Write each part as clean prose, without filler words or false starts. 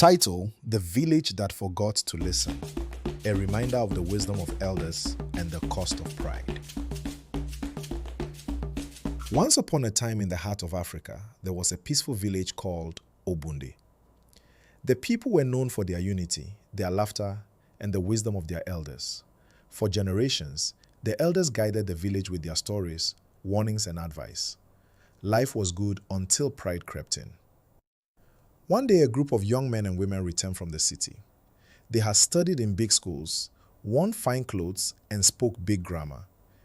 Title: The Village That Forgot to Listen. A reminder of the wisdom of elders and the cost of pride. Once upon a time in the heart of Africa, there was a peaceful village called Obunde. The people were known for their unity, their laughter, and the wisdom of their elders. For generations, the elders guided the village with their stories, warnings, and advice. Life was good until pride crept in. One day, a group of young men and women returned from the city. They had studied in big schools, worn fine clothes, and spoke big grammar.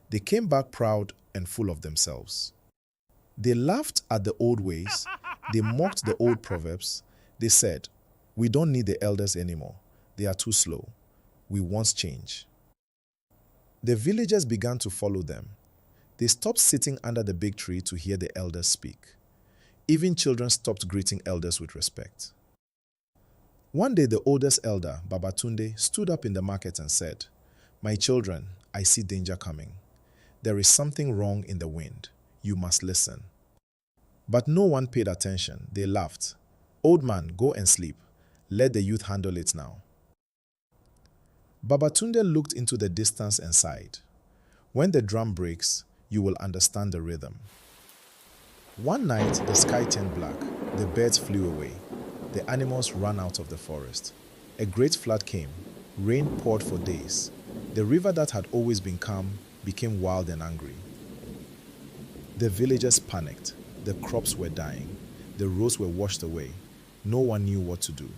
They came back proud and full of themselves. They laughed at the old ways. They mocked the old proverbs. They said, "We don't need the elders anymore. They are too slow. We want change." The villagers began to follow them. They stopped sitting under the big tree to hear the elders speak. Even children stopped greeting elders with respect. One day, the oldest elder, Babatunde, stood up in the market and said, "My children, I see danger coming. There is something wrong in the wind. You must listen." But no one paid attention. They laughed. "Old man, go and sleep. Let the youth handle it now." Babatunde looked into the distance and sighed. "When the drum breaks, you will understand the rhythm." One night, the sky turned black. The birds flew away. The animals ran out of the forest. A great flood came. Rain poured for days. The river that had always been calm became wild and angry. The villagers panicked. The crops were dying. The roads were washed away. No one knew what to do.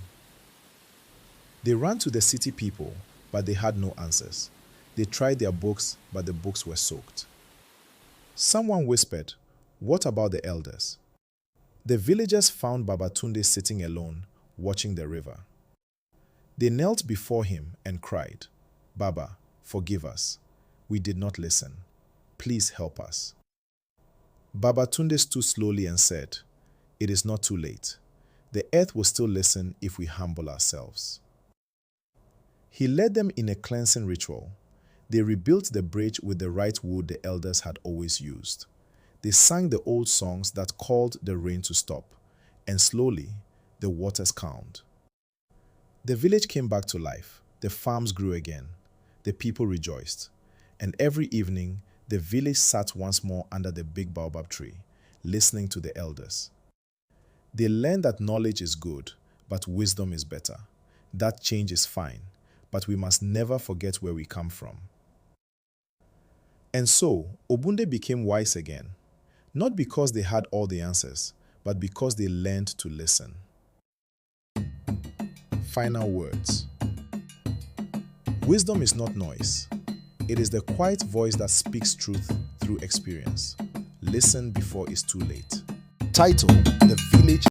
They ran to the city people, but they had no answers. They tried their books, but the books were soaked. Someone whispered, "What about the elders?" The villagers found Babatunde sitting alone, watching the river. They knelt before him and cried, "Baba, forgive us. We did not listen. Please help us." Babatunde stood slowly and said, "It is not too late. The earth will still listen if we humble ourselves." He led them in a cleansing ritual. They rebuilt the bridge with the right wood the elders had always used. They sang the old songs that called the rain to stop, and slowly, the waters calmed. The village came back to life. The farms grew again. The people rejoiced. And every evening, the village sat once more under the big baobab tree, listening to the elders. They learned that knowledge is good, but wisdom is better. That change is fine, but we must never forget where we come from. And so, Obunde became wise again. Not because they had all the answers, but because they learned to listen. Final words. Wisdom is not noise. It is the quiet voice that speaks truth through experience. Listen before it's too late. Title: The Village